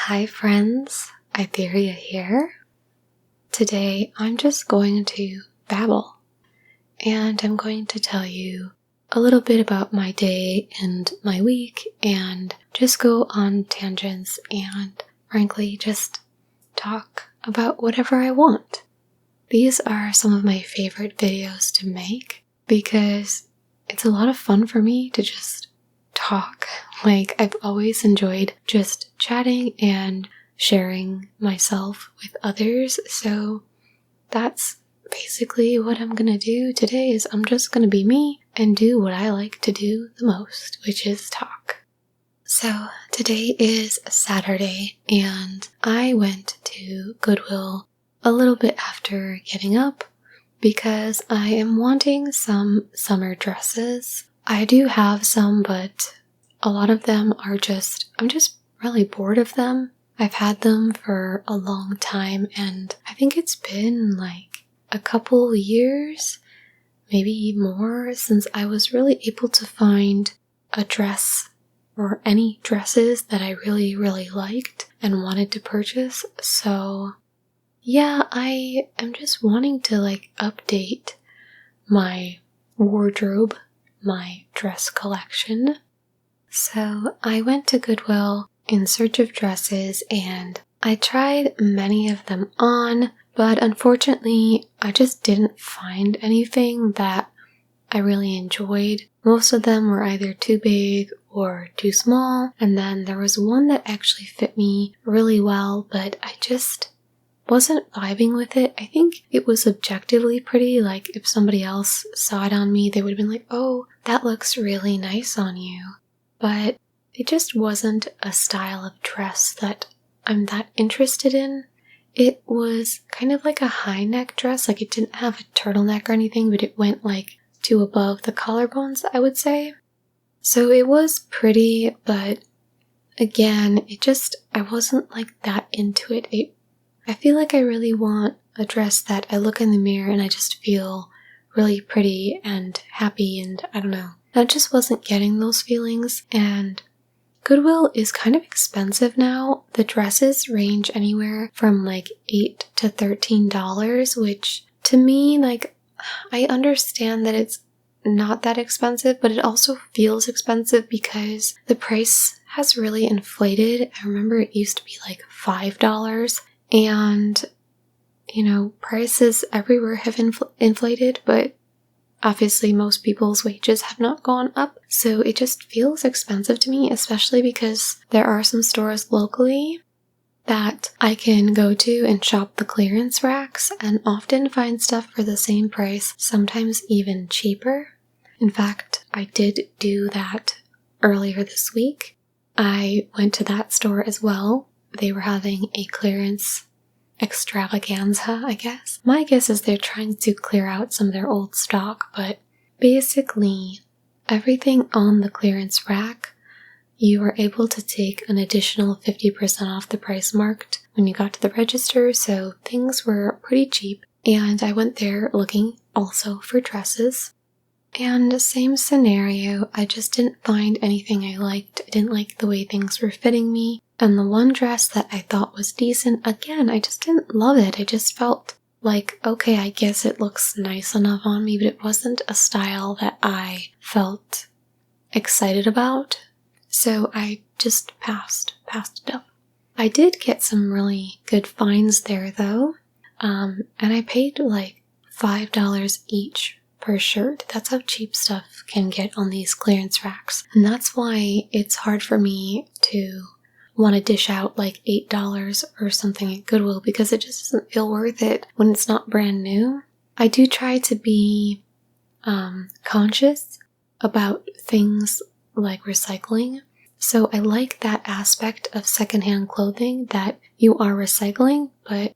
Hi friends, Aitherea here. Today I'm just going to babble and I'm going to tell you a little bit about my day and my week and just go on tangents and frankly just talk about whatever I want. These are some of my favorite videos to make because it's a lot of fun for me to just talk. I've always enjoyed just chatting and sharing myself with others, so that's basically what I'm gonna do today. Is I'm just gonna be me and do what I like to do the most, which is talk. So today is Saturday and I went to Goodwill a little bit after getting up because I am wanting some summer dresses. I do have some, but a lot of them are I'm just really bored of them. I've had them for a long time and I think it's been like a couple years, maybe more, since I was really able to find a dress or any dresses that I really, really liked and wanted to purchase. So yeah, I am just wanting to update my wardrobe, my dress collection. So I went to Goodwill in search of dresses and I tried many of them on, but unfortunately I just didn't find anything that I really enjoyed. Most of them were either too big or too small, and then there was one that actually fit me really well, but I just wasn't vibing with it. I think it was objectively pretty. Like if somebody else saw it on me, they would have been like, oh, that looks really nice on you. But it just wasn't a style of dress that I'm that interested in. It was kind of like a high neck dress. Like it didn't have a turtleneck or anything, but it went to above the collarbones, I would say. So it was pretty, but again, I wasn't that into it. I feel like I really want a dress that I look in the mirror and I just feel really pretty and happy, and I don't know. I just wasn't getting those feelings, and Goodwill is kind of expensive now. The dresses range anywhere from $8 to $13, which to me, I understand that it's not that expensive, but it also feels expensive because the price has really inflated. I remember it used to be $5, and prices everywhere have inflated, but obviously most people's wages have not gone up, so it just feels expensive to me, especially because there are some stores locally that I can go to and shop the clearance racks and often find stuff for the same price, sometimes even cheaper. In fact, I did do that earlier this week. I went to that store as well. They were having a clearance extravaganza, I guess. My guess is they're trying to clear out some of their old stock, but basically everything on the clearance rack, you were able to take an additional 50% off the price marked when you got to the register, so things were pretty cheap. And I went there looking also for dresses. And same scenario, I just didn't find anything I liked. I didn't like the way things were fitting me. And the one dress that I thought was decent, again, I just didn't love it. I just felt okay, I guess it looks nice enough on me, but it wasn't a style that I felt excited about. So I just passed it up. I did get some really good finds there though. And I paid $5 each per shirt. That's how cheap stuff can get on these clearance racks. And that's why it's hard for me to want to dish out $8 or something at Goodwill, because it just doesn't feel worth it when it's not brand new. I do try to be conscious about things like recycling. So I like that aspect of secondhand clothing that you are recycling, but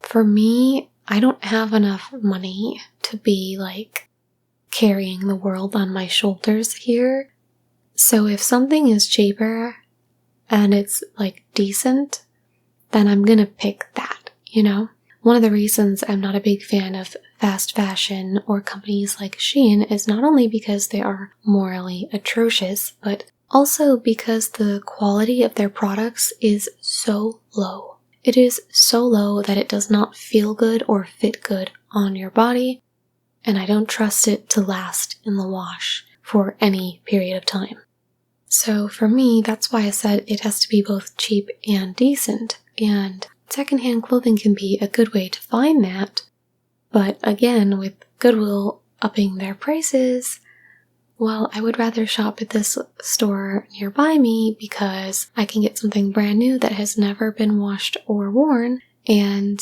for me, I don't have enough money to be carrying the world on my shoulders here. So if something is cheaper and it's decent, then I'm gonna pick that, One of the reasons I'm not a big fan of fast fashion or companies like Shein is not only because they are morally atrocious, but Also because the quality of their products is so low. It is so low that it does not feel good or fit good on your body, and I don't trust it to last in the wash for any period of time. So for me, that's why I said it has to be both cheap and decent, and secondhand clothing can be a good way to find that. But again, with Goodwill upping their prices, well, I would rather shop at this store nearby me because I can get something brand new that has never been washed or worn and,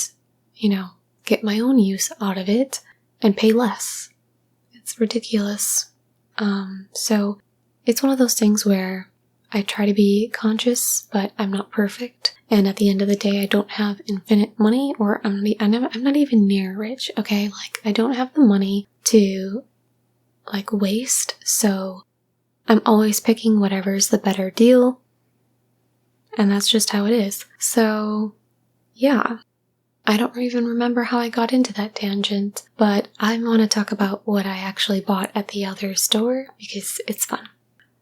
get my own use out of it and pay less. It's ridiculous. So it's one of those things where I try to be conscious, but I'm not perfect. And at the end of the day, I don't have infinite money, or I'm not even near rich, okay? Like, I don't have the money to, waste, so I'm always picking whatever's the better deal. And that's just how it is. So, yeah. I don't even remember how I got into that tangent, but I want to talk about what I actually bought at the other store because it's fun.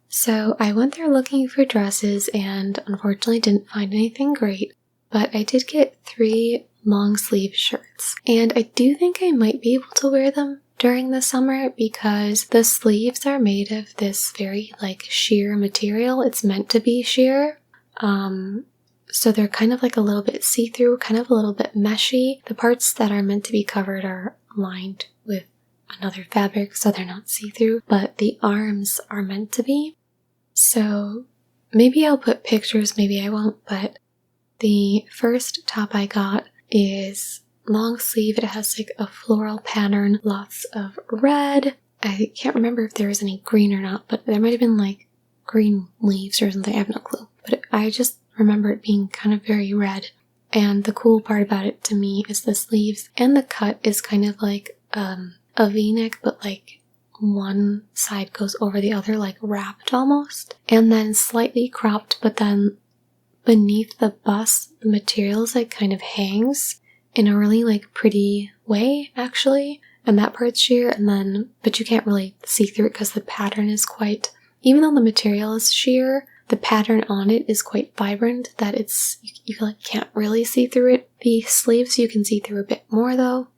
So I went there looking for dresses and unfortunately didn't find anything great, but I did get 3 long sleeve shirts. And I do think I might be able to wear them during the summer because the sleeves are made of this very sheer material. It's meant to be sheer. So they're kind of a little bit see-through, kind of a little bit meshy. The parts that are meant to be covered are lined with another fabric, so they're not see-through, but the arms are meant to be. So maybe I'll put pictures, maybe I won't, but the first top I got is long sleeve. It has a floral pattern, lots of red. I can't remember if there was any green or not, but there might have been green leaves or something. I have no clue. But I just remember it being kind of very red. And the cool part about it to me is the sleeves, and the cut is kind of a v-neck, but one side goes over the other, wrapped almost, and then slightly cropped, but then beneath the bust, the materials kind of hangs in a really pretty way, actually. And that part's sheer, but you can't really see through it because the pattern is even though the material is sheer, the pattern on it is quite vibrant that you can't really see through it. The sleeves you can see through a bit more though.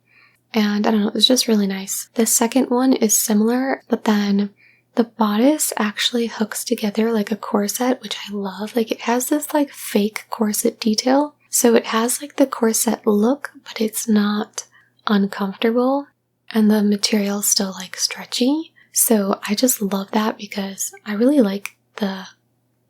And I don't know, it was just really nice. The second one is similar, but then the bodice actually hooks together like a corset, which I love. It has this fake corset detail. So it has the corset look, but it's not uncomfortable. And the material's still stretchy. So I just love that because I really like the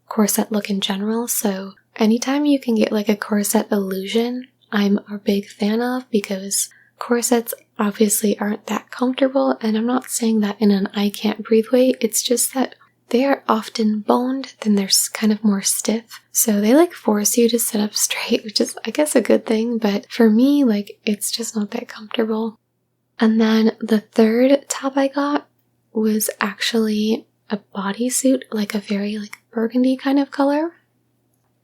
corset look in general. So anytime you can get a corset illusion, I'm a big fan of, because corsets obviously aren't that comfortable, and I'm not saying that in an I can't breathe way. It's just that they are often boned, then they're kind of more stiff. So they force you to sit up straight, which is I guess a good thing, but for me it's just not that comfortable. And then the third top I got was actually a bodysuit, a very burgundy kind of color.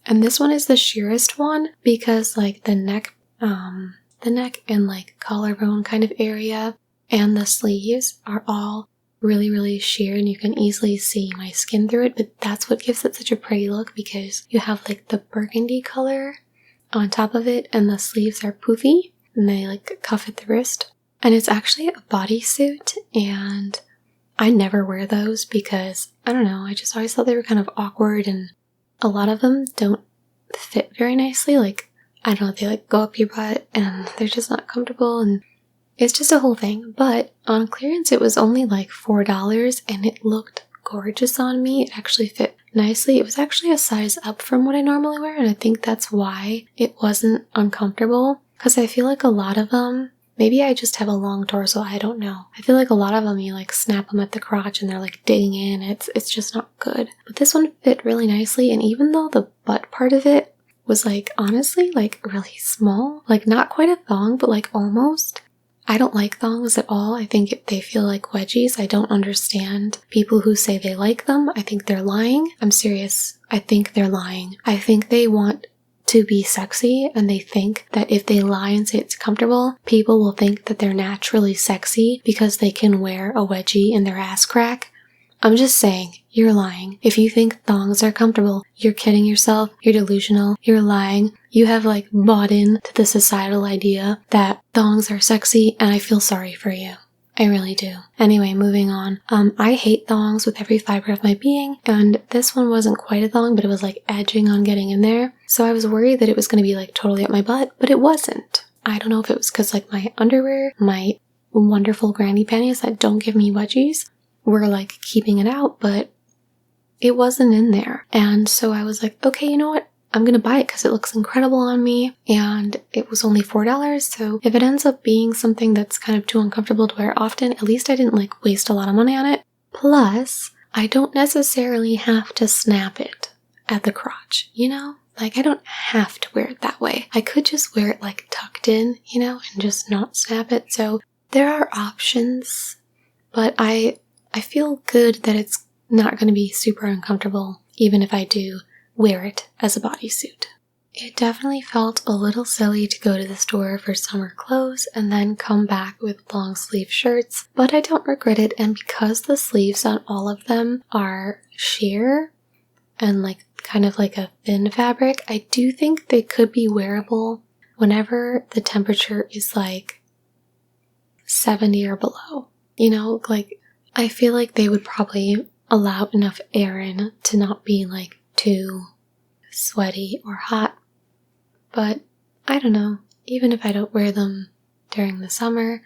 And this one is the sheerest one because the neck and collarbone kind of area and the sleeves are all really, really sheer, and you can easily see my skin through it. But that's what gives it such a pretty look, because you have the burgundy color on top of it, and the sleeves are poofy and they cuff at the wrist. And it's actually a bodysuit, and I never wear those because I don't know, I just always thought they were kind of awkward, and a lot of them don't fit very nicely. I don't know, they go up your butt and they're just not comfortable, and it's just a whole thing. But on clearance it was only $4 and it looked gorgeous on me. It actually fit nicely. It was actually a size up from what I normally wear, and I think that's why it wasn't uncomfortable, because I feel a lot of them, maybe I just have a long torso, I don't know. I feel a lot of them you snap them at the crotch and they're digging in. It's just not good. But this one fit really nicely, and even though the butt part of it was honestly really small, not quite a thong, but almost. I don't like thongs at all. I think they feel like wedgies. I don't understand people who say they like them. I think they're lying. I'm serious. I think they're lying. I think they want to be sexy, and they think that if they lie and say it's comfortable, people will think that they're naturally sexy because they can wear a wedgie in their ass crack. I'm just saying, you're lying. If you think thongs are comfortable, you're kidding yourself, you're delusional, you're lying. You have like bought into the societal idea that thongs are sexy, and I feel sorry for you. I really do. Anyway, moving on. I hate thongs with every fiber of my being, and this one wasn't quite a thong, but it was like edging on getting in there. So I was worried that it was going to be like totally up my butt, but it wasn't. I don't know if it was because like my underwear, my wonderful granny panties that don't give me wedgies, were like keeping it out, but it wasn't in there. And so I was like, okay, you know what? I'm gonna buy it because it looks incredible on me, and it was only $4, so if it ends up being something that's kind of too uncomfortable to wear often, at least I didn't like waste a lot of money on it. Plus, I don't necessarily have to snap it at the crotch, you know? Like, I don't have to wear it that way. I could just wear it like tucked in, you know, and just not snap it. So there are options, but I feel good that it's not going to be super uncomfortable, even if I do wear it as a bodysuit. It definitely felt a little silly to go to the store for summer clothes and then come back with long sleeve shirts, but I don't regret it, and because the sleeves on all of them are sheer and like kind of like a thin fabric, I do think they could be wearable whenever the temperature is like 70 or below. You know, like I feel like they would probably allow enough air in to not be like too sweaty or hot. But I don't know, even if I don't wear them during the summer,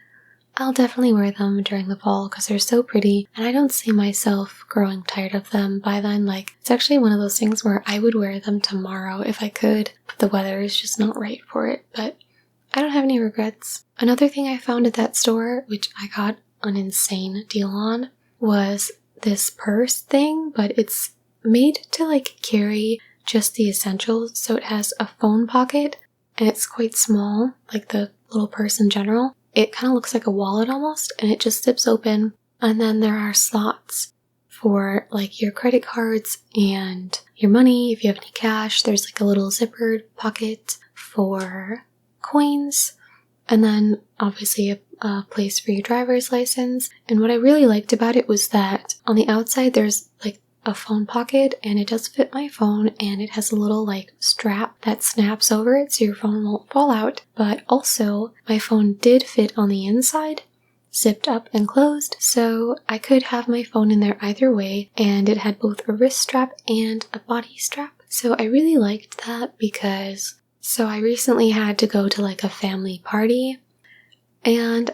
I'll definitely wear them during the fall because they're so pretty, and I don't see myself growing tired of them by then. Like, it's actually one of those things where I would wear them tomorrow if I could, but the weather is just not right for it. But I don't have any regrets. Another thing I found at that store, which I got an insane deal on, was this purse thing, but it's made to like carry just the essentials. So it has a phone pocket, and it's quite small, like the little purse in general. It kind of looks like a wallet almost, and it just zips open. And then there are slots for like your credit cards and your money. If you have any cash, there's like a little zippered pocket for coins. And then obviously a place for your driver's license. And what I really liked about it was that on the outside there's like a phone pocket, and it does fit my phone, and it has a little like strap that snaps over it so your phone won't fall out. But also my phone did fit on the inside, zipped up and closed, so I could have my phone in there either way, and it had both a wrist strap and a body strap. So I really liked that because I recently had to go to like a family party, and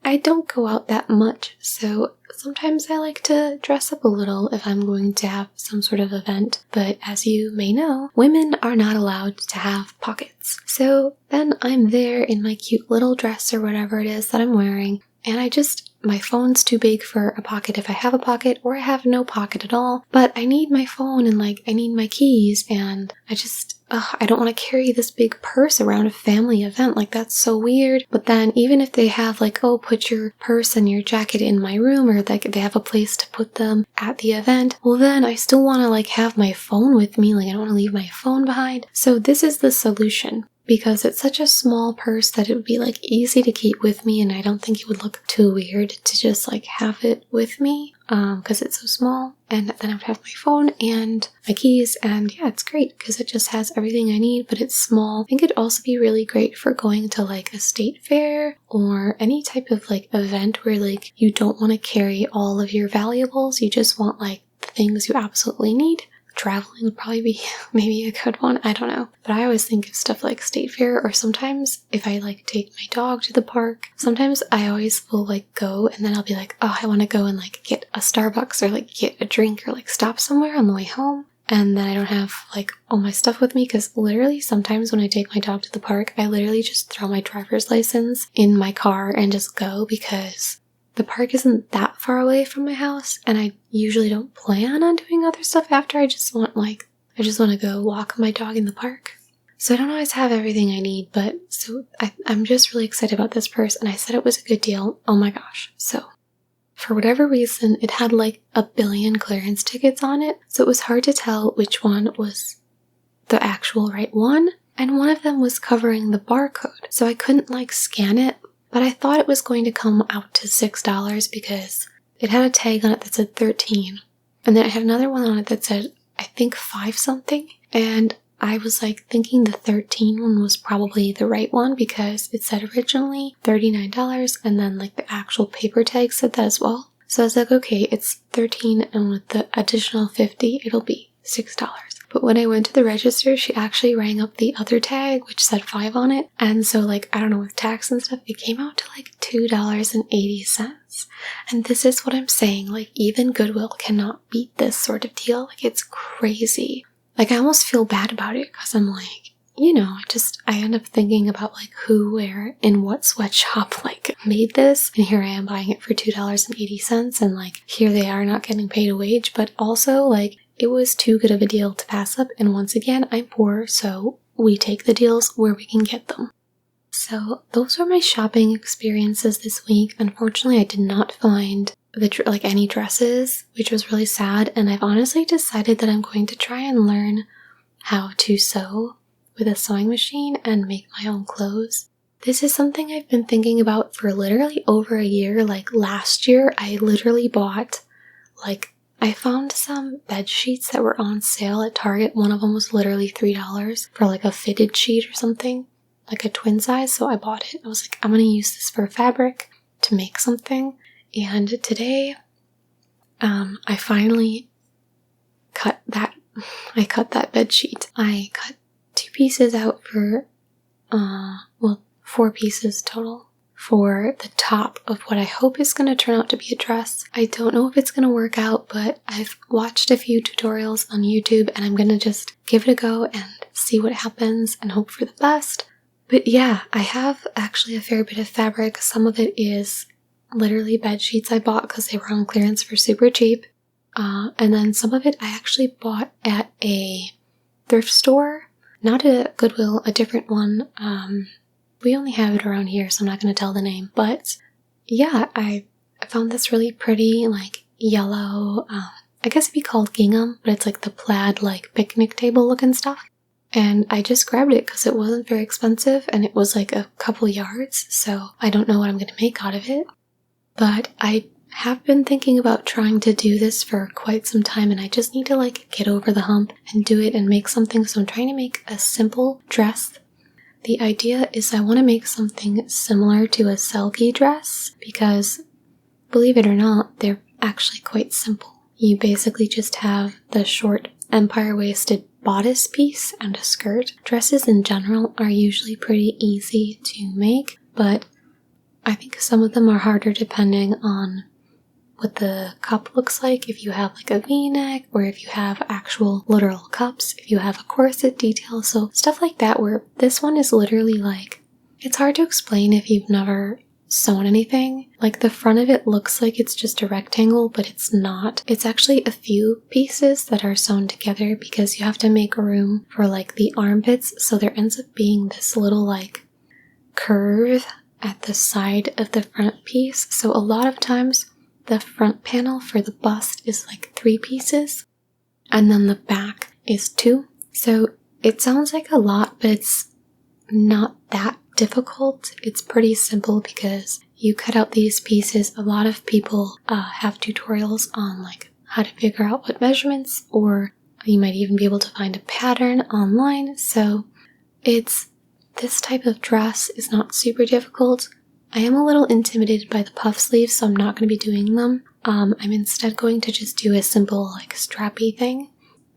I don't go out that much, so sometimes I like to dress up a little if I'm going to have some sort of event. But as you may know, women are not allowed to have pockets. So then I'm there in my cute little dress or whatever it is that I'm wearing, and my phone's too big for a pocket if I have a pocket, or I have no pocket at all. But I need my phone, and like I need my keys, and I don't want to carry this big purse around a family event. Like, that's so weird. But then even if they have like, oh, put your purse and your jacket in my room, or like they have a place to put them at the event, well then I still want to like have my phone with me. Like, I don't want to leave my phone behind. So this is the solution, because it's such a small purse that it would be like easy to keep with me, and I don't think it would look too weird to just like have it with me because it's so small. And then I would have my phone and my keys, and yeah, it's great because it just has everything I need, but it's small. I think it'd also be really great for going to like a state fair or any type of like event where like you don't want to carry all of your valuables, you just want like the things you absolutely need. Traveling would probably be maybe a good one, I don't know. But I always think of stuff like state fair, or sometimes if I like take my dog to the park, sometimes I always will like go and then I'll be like, oh, I want to go and like get a Starbucks or like get a drink or like stop somewhere on the way home. And then I don't have like all my stuff with me, because literally sometimes when I take my dog to the park, I literally just throw my driver's license in my car and just go, because the park isn't that far away from my house, and I usually don't plan on doing other stuff after. I just want to go walk my dog in the park. So I don't always have everything I need, but I'm just really excited about this purse, and I said it was a good deal. Oh my gosh. So for whatever reason, it had like a billion clearance tickets on it, so it was hard to tell which one was the actual right one, and one of them was covering the barcode, so I couldn't like scan it. But I thought it was going to come out to $6 because it had a tag on it that said 13. And then it had another one on it that said, I think 5 something. And I was like thinking the 13 one was probably the right one because it said originally $39 and then like the actual paper tag said that as well. So I was like, okay, it's 13 and with the additional 50, it'll be $6. But when I went to the register, she actually rang up the other tag, which said 5 on it. And so like, I don't know, with tax and stuff, it came out to like $2.80. And this is what I'm saying, like even Goodwill cannot beat this sort of deal. Like it's crazy. Like I almost feel bad about it because I'm like, you know, I end up thinking about like who, where, in what sweatshop like made this. And here I am buying it for $2.80 and like here they are not getting paid a wage. But also like it was too good of a deal to pass up. And once again, I'm poor, so we take the deals where we can get them. So those were my shopping experiences this week. Unfortunately, I did not find any dresses, which was really sad. And I've honestly decided that I'm going to try and learn how to sew with a sewing machine and make my own clothes. This is something I've been thinking about for literally over a year. Like last year, I literally bought I found some bed sheets that were on sale at Target. One of them was literally $3 for like a fitted sheet or something, like a twin size. So I bought it. I was like, I'm going to use this for fabric to make something. And today, I finally cut that bed sheet. I cut 2 pieces out for, 4 pieces total for the top of what I hope is going to turn out to be a dress. I don't know if it's going to work out, but I've watched a few tutorials on YouTube and I'm going to just give it a go and see what happens and hope for the best. But yeah, I have actually a fair bit of fabric. Some of it is literally bed sheets I bought because they were on clearance for super cheap. And then some of it I actually bought at a thrift store, not a Goodwill, a different one. We only have it around here, so I'm not going to tell the name. But yeah, I found this really pretty, like yellow, I guess it'd be called gingham, but it's like the plaid, like picnic table looking stuff. And I just grabbed it because it wasn't very expensive and it was like a couple yards. So I don't know what I'm going to make out of it. But I have been thinking about trying to do this for quite some time and I just need to like get over the hump and do it and make something. So I'm trying to make a simple dress. The idea is I want to make something similar to a selkie dress because, believe it or not, they're actually quite simple. You basically just have the short empire-waisted bodice piece and a skirt. Dresses in general are usually pretty easy to make, but I think some of them are harder depending on what the cup looks like, if you have like a v-neck or if you have actual literal cups, if you have a corset detail, so stuff like that where this one is literally like, it's hard to explain if you've never sewn anything. Like the front of it looks like it's just a rectangle, but it's not. It's actually a few pieces that are sewn together because you have to make room for like the armpits, so there ends up being this little like curve at the side of the front piece. So a lot of times the front panel for the bust is like 3 pieces, and then the back is 2. So it sounds like a lot, but it's not that difficult. It's pretty simple because you cut out these pieces. A lot of people have tutorials on like how to figure out what measurements, or you might even be able to find a pattern online. So this type of dress is not super difficult. I am a little intimidated by the puff sleeves, so I'm not going to be doing them. I'm instead going to just do a simple like strappy thing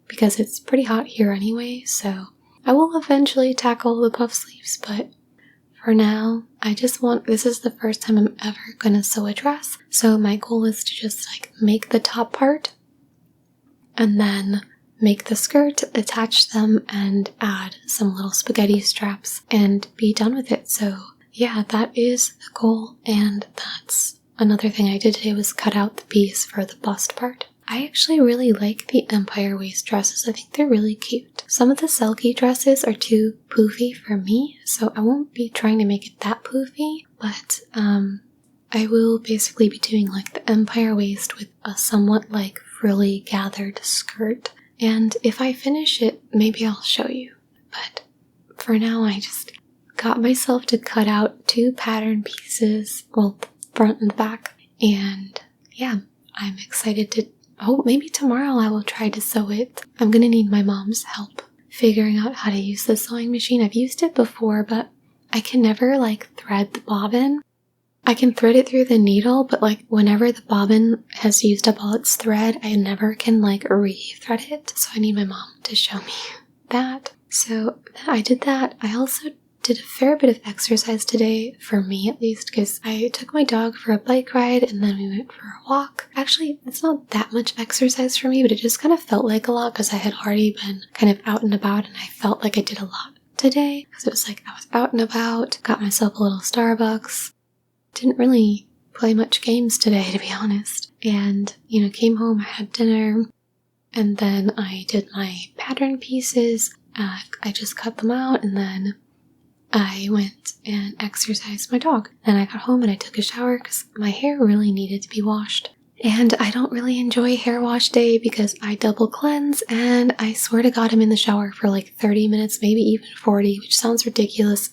because it's pretty hot here anyway, so I will eventually tackle the puff sleeves, but for now, this is the first time I'm ever going to sew a dress, so my goal is to just like make the top part and then make the skirt, attach them, and add some little spaghetti straps and be done with it. So yeah, that is the goal, and that's another thing I did today was cut out the piece for the bust part. I actually really like the empire waist dresses. I think they're really cute. Some of the selkie dresses are too poofy for me, so I won't be trying to make it that poofy, but I will basically be doing like the empire waist with a somewhat like frilly gathered skirt, and if I finish it, maybe I'll show you. But for now, I just got myself to cut out 2 pattern pieces, well, the front and the back, and yeah, I'm excited to, maybe tomorrow I will try to sew it. I'm gonna need my mom's help figuring out how to use the sewing machine. I've used it before, but I can never thread the bobbin. I can thread it through the needle, but whenever the bobbin has used up all its thread, I never can re-thread it. So I need my mom to show me that. So I did that. I also did a fair bit of exercise today, for me at least, because I took my dog for a bike ride and then we went for a walk. Actually, it's not that much exercise for me, but it just kind of felt like a lot because I had already been kind of out and about, and I felt like I did a lot today because it was I was out and about, got myself a little Starbucks. Didn't really play much games today, to be honest. And, came home, I had dinner, and then I did my pattern pieces. I just cut them out, and then I went and exercised my dog. Then I got home and I took a shower because my hair really needed to be washed. And I don't really enjoy hair wash day because I double cleanse, and I swear to God I'm in the shower for 30 minutes, maybe even 40, which sounds ridiculous,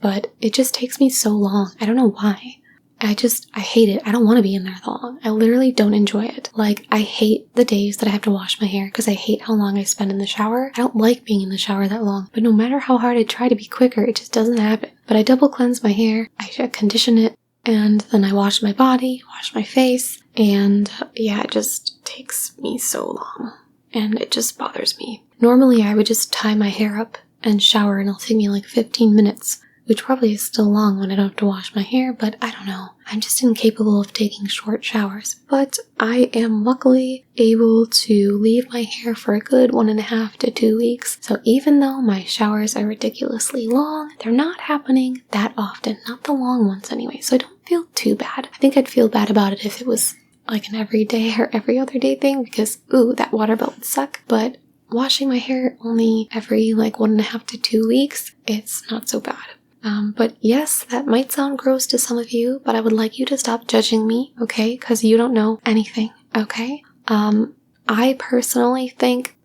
but it just takes me so long. I don't know why. I hate it. I don't want to be in there that long. I literally don't enjoy it. I hate the days that I have to wash my hair because I hate how long I spend in the shower. I don't like being in the shower that long, but no matter how hard I try to be quicker, it just doesn't happen. But I double cleanse my hair, I condition it, and then I wash my body, wash my face, and it just takes me so long, and it just bothers me. Normally I would just tie my hair up and shower, and it'll take me 15 minutes, which probably is still long when I don't have to wash my hair, but I don't know. I'm just incapable of taking short showers. But I am luckily able to leave my hair for a good 1.5 to 2 weeks. So even though my showers are ridiculously long, they're not happening that often. Not the long ones anyway, so I don't feel too bad. I think I'd feel bad about it if it was an everyday or every other day thing, because, that water belt would suck. But washing my hair only every 1.5 to 2 weeks, it's not so bad. But yes, that might sound gross to some of you, but I would like you to stop judging me, okay? Because you don't know anything, okay? I personally think,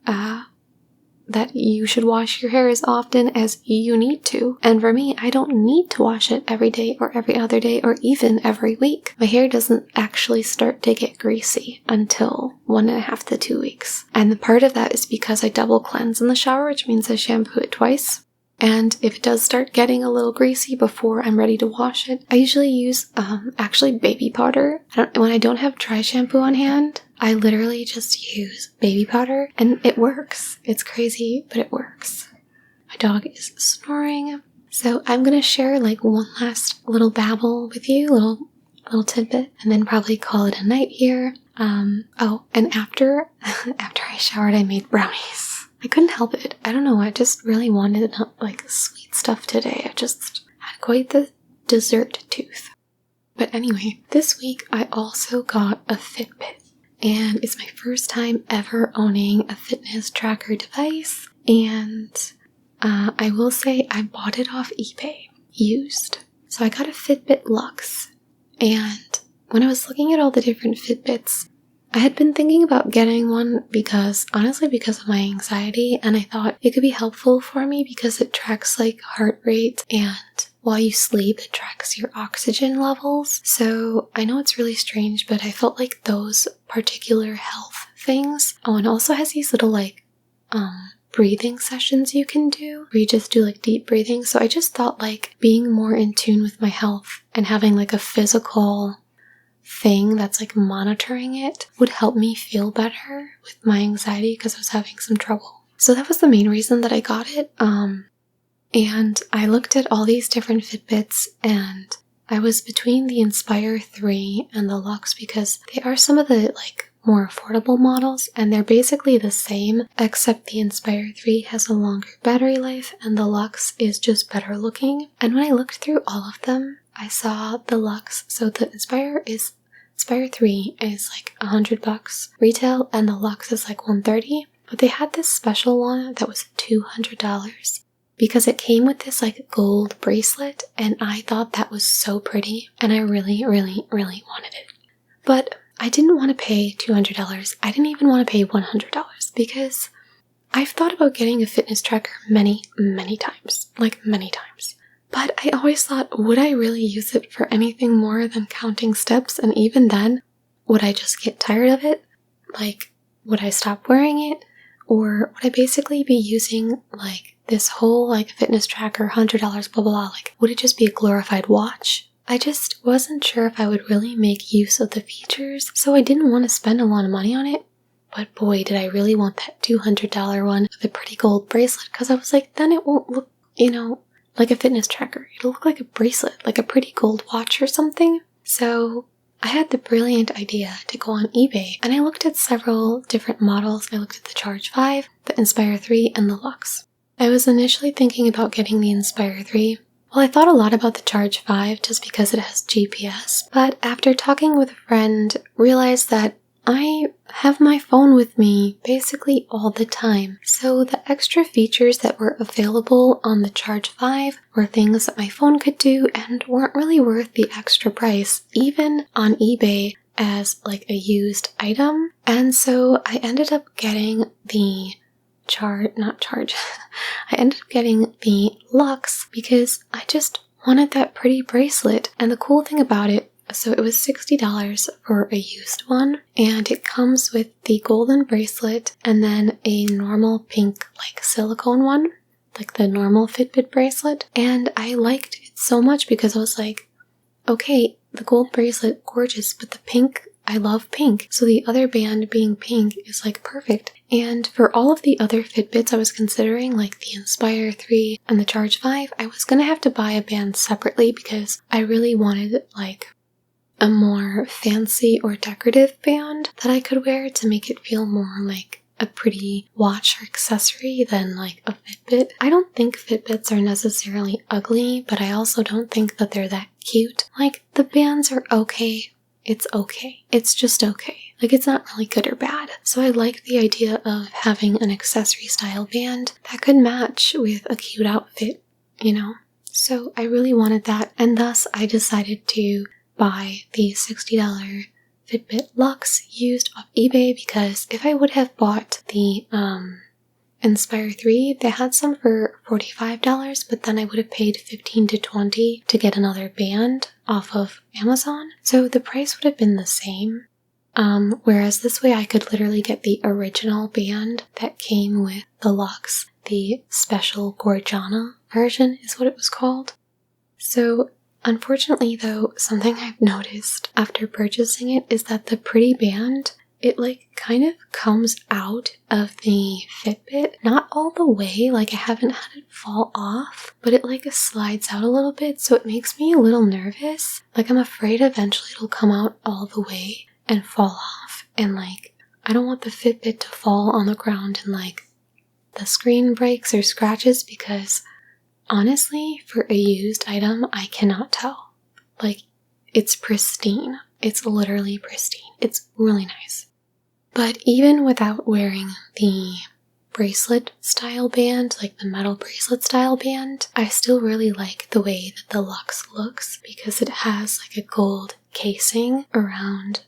that you should wash your hair as often as you need to. And for me, I don't need to wash it every day or every other day or even every week. My hair doesn't actually start to get greasy until 1.5 to 2 weeks. And the part of that is because I double cleanse in the shower, which means I shampoo it twice. And if it does start getting a little greasy before I'm ready to wash it, I usually use, baby powder. When I don't have dry shampoo on hand, I literally just use baby powder, and it works. It's crazy, but it works. My dog is snoring. So I'm gonna share one last little babble with you, little tidbit, and then probably call it a night here. And after I showered, I made brownies. I couldn't help it. I don't know. I just really wanted sweet stuff today. I just had quite the dessert tooth. But anyway, this week I also got a Fitbit, and it's my first time ever owning a fitness tracker device. And I will say I bought it off eBay, used. So I got a Fitbit Luxe, and when I was looking at all the different Fitbits, I had been thinking about getting one because of my anxiety, and I thought it could be helpful for me because it tracks heart rate, and while you sleep, it tracks your oxygen levels. So I know it's really strange, but I felt like those particular health things. Oh, and also has these little breathing sessions you can do where you just do deep breathing. So I just thought being more in tune with my health and having a physical thing that's monitoring it would help me feel better with my anxiety because I was having some trouble. So that was the main reason that I got it. And I looked at all these different Fitbits, and I was between the Inspire 3 and the Luxe because they are some of the more affordable models, and they're basically the same, except the Inspire 3 has a longer battery life and the Luxe is just better looking. And when I looked through all of them, I saw the Luxe. So the Inspire 3 is $100 retail, and the Luxe is $130. But they had this special one that was $200 because it came with this gold bracelet, and I thought that was so pretty, and I really, really, really wanted it. But I didn't want to pay $200. I didn't even want to pay $100 because I've thought about getting a fitness tracker many, many times. Many times. But I always thought, would I really use it for anything more than counting steps? And even then, would I just get tired of it? Like, would I stop wearing it? Or would I basically be using like this whole like fitness tracker, $100, blah, blah, blah. Like, would it just be a glorified watch? I just wasn't sure if I would really make use of the features, so I didn't want to spend a lot of money on it. But boy, did I really want that $200 one with a pretty gold bracelet, because I was like, then it won't look, like a fitness tracker. It'll look like a bracelet, like a pretty gold watch or something. So I had the brilliant idea to go on eBay, and I looked at several different models. I looked at the Charge 5, the Inspire 3, and the Luxe. I was initially thinking about getting the Inspire 3. Well, I thought a lot about the Charge 5 just because it has GPS, but after talking with a friend, realized that I have my phone with me basically all the time. So the extra features that were available on the Charge 5 were things that my phone could do and weren't really worth the extra price, even on eBay as like a used item. And so I ended up getting the I ended up getting the Luxe because I just wanted that pretty bracelet. And the cool thing about it, so it was $60 for a used one, and it comes with the golden bracelet and then a normal pink like silicone one, like the normal Fitbit bracelet. And I liked it so much because I was like, okay, the gold bracelet, gorgeous, but the pink, I love pink. So the other band being pink is like perfect. And for all of the other Fitbits I was considering, like the Inspire 3 and the Charge 5, I was gonna have to buy a band separately because I really wanted like a more fancy or decorative band that I could wear to make it feel more like a pretty watch or accessory than like a Fitbit. I don't think Fitbits are necessarily ugly, but I also don't think that they're that cute. Like, the bands are okay. It's okay. It's just okay. Like, it's not really good or bad. So I like the idea of having an accessory style band that could match with a cute outfit, So I really wanted that, and thus I decided to buy the $60 Fitbit Luxe used off eBay, because if I would have bought the Inspire 3, they had some for $45, but then I would have paid $15 to $20 to get another band off of Amazon. So the price would have been the same. Whereas this way I could literally get the original band that came with the Luxe. The special Gorgiana version is what it was called. So unfortunately though, something I've noticed after purchasing it is that the pretty band, it like kind of comes out of the Fitbit, not all the way, like I haven't had it fall off, but it like slides out a little bit, so it makes me a little nervous. Like, I'm afraid eventually it'll come out all the way and fall off, and like I don't want the Fitbit to fall on the ground and like the screen breaks or scratches, because honestly, for a used item, I cannot tell. Like, it's pristine. It's literally pristine. It's really nice. But even without wearing the bracelet style band, like the metal bracelet style band, I still really like the way that the Luxe looks, because it has like a gold casing around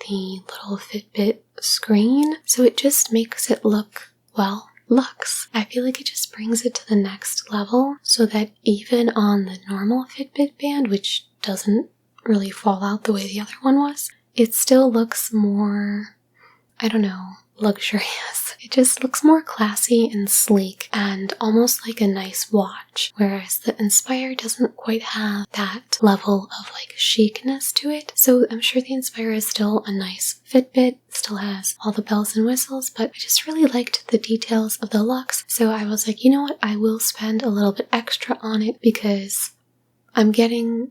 the little Fitbit screen. So it just makes it look, well, Luxe. I feel like it just brings it to the next level, so that even on the normal Fitbit band, which doesn't really fall out the way the other one was, it still looks more, I don't know, luxurious. It just looks more classy and sleek and almost like a nice watch, whereas the Inspire doesn't quite have that level of like chicness to it. So I'm sure the Inspire is still a nice Fitbit, still has all the bells and whistles, but I just really liked the details of the Luxe. So I was like, you know what, I will spend a little bit extra on it because I'm getting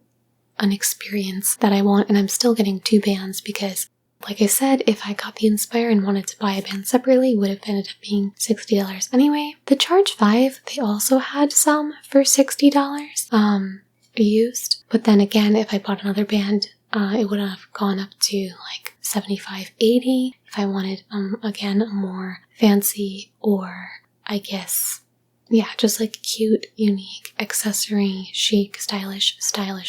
an experience that I want, and I'm still getting two bands because, like I said, if I got the Inspire and wanted to buy a band separately, it would have ended up being $60 anyway. The Charge 5, they also had some for $60 used, but then again, if I bought another band, it would have gone up to like $75, $80 if I wanted, again, a more fancy, or I guess, yeah, just like cute, unique, accessory, chic, stylish,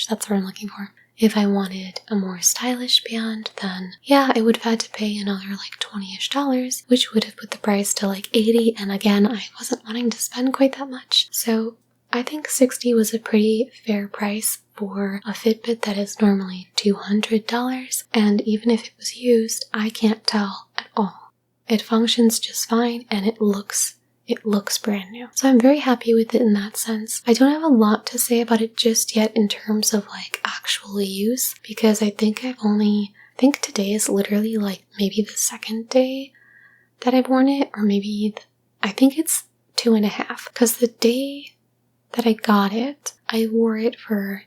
that's what I'm looking for. If I wanted a more stylish band, then yeah, I would have had to pay another like $20-ish, which would have put the price to like $80, and again, I wasn't wanting to spend quite that much. So I think $60 was a pretty fair price for a Fitbit that is normally $200, and even if it was used, I can't tell at all. It functions just fine and it looks brand new. So I'm very happy with it in that sense. I don't have a lot to say about it just yet in terms of like actual use, because I think today is literally like maybe the second day that I've worn it, or maybe I think it's 2.5, because the day that I got it, I wore it for,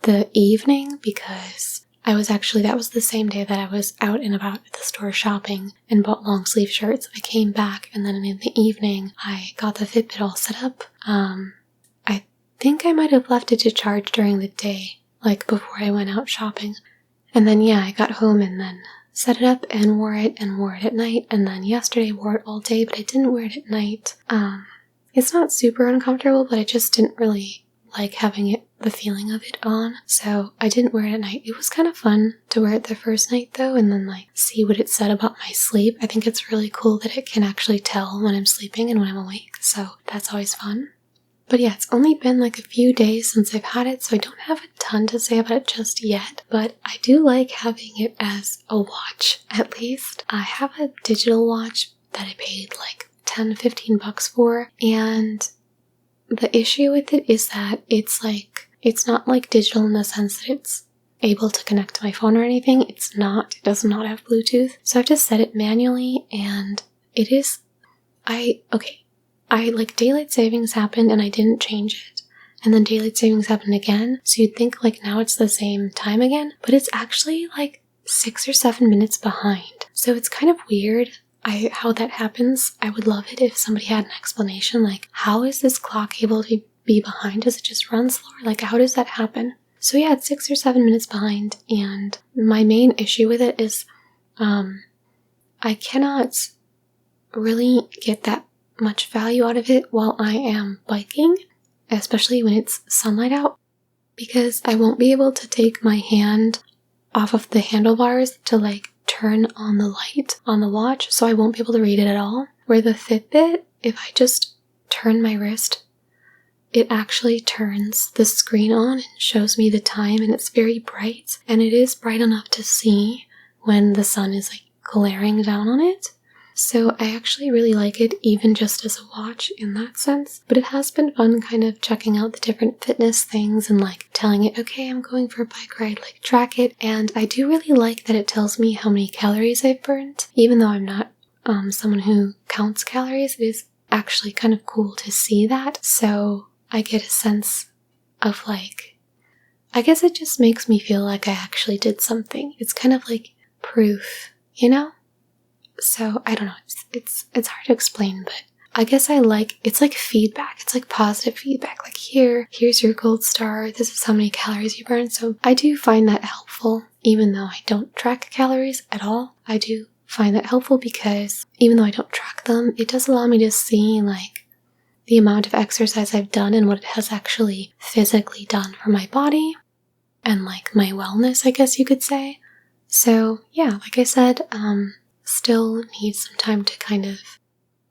the evening, because that was the same day that I was out and about at the store shopping and bought long sleeve shirts. I came back, and then in the evening, I got the Fitbit all set up. I think I might have left it to charge during the day, like before I went out shopping. And then, I got home and then set it up and wore it at night. And then yesterday wore it all day, but I didn't wear it at night. It's not super uncomfortable, but I just didn't really like having the feeling of it on, so I didn't wear it at night. It was kind of fun to wear it the first night though, and then like see what it said about my sleep. I think it's really cool that it can actually tell when I'm sleeping and when I'm awake, so that's always fun. But yeah, it's only been like a few days since I've had it, so I don't have a ton to say about it just yet, but I do like having it as a watch, at least. I have a digital watch that I paid like $10-15 for, and the issue with it is that it's not like digital in the sense that it's able to connect to my phone or anything. It does not have Bluetooth. So I have to set it manually, and like daylight savings happened and I didn't change it. And then daylight savings happened again. So you'd think like now it's the same time again, but it's actually like 6 or 7 minutes behind. So it's kind of weird how that happens. I would love it if somebody had an explanation, like how is this clock able to be behind? Does it just run slower? Like how does that happen? So yeah, it's 6 or 7 minutes behind, and my main issue with it is I cannot really get that much value out of it while I am biking, especially when it's sunlight out, because I won't be able to take my hand off of the handlebars to like turn on the light on the watch, so I won't be able to read it at all. Where the Fitbit, if I just turn my wrist, it actually turns the screen on and shows me the time, and it's very bright, and it is bright enough to see when the sun is like glaring down on it. So I actually really like it, even just as a watch in that sense. But it has been fun kind of checking out the different fitness things and like telling it, okay, I'm going for a bike ride, like track it. And I do really like that it tells me how many calories I've burned. Even though I'm not someone who counts calories, it is actually kind of cool to see that. So I get a sense of like, I guess it just makes me feel like I actually did something. It's kind of like proof, So I don't know, it's hard to explain, but I guess it's like feedback. It's like positive feedback. Like here's your gold star. This is how many calories you burn. So I do find that helpful, even though I don't track calories at all. I do find that helpful because even though I don't track them, it does allow me to see like the amount of exercise I've done and what it has actually physically done for my body and like my wellness, I guess you could say. So yeah, like I said, still need some time to kind of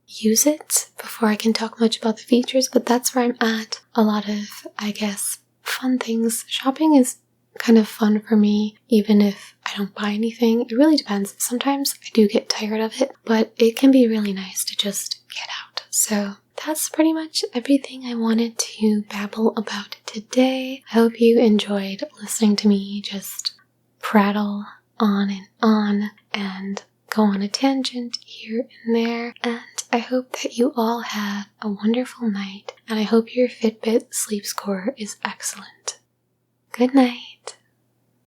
use it before I can talk much about the features, but that's where I'm at. A lot of, I guess, fun things. Shopping is kind of fun for me, even if I don't buy anything. It really depends. Sometimes I do get tired of it, but it can be really nice to just get out. So that's pretty much everything I wanted to babble about today. I hope you enjoyed listening to me just prattle on and go on a tangent here and there, and I hope that you all have a wonderful night, and I hope your Fitbit sleep score is excellent. Good night.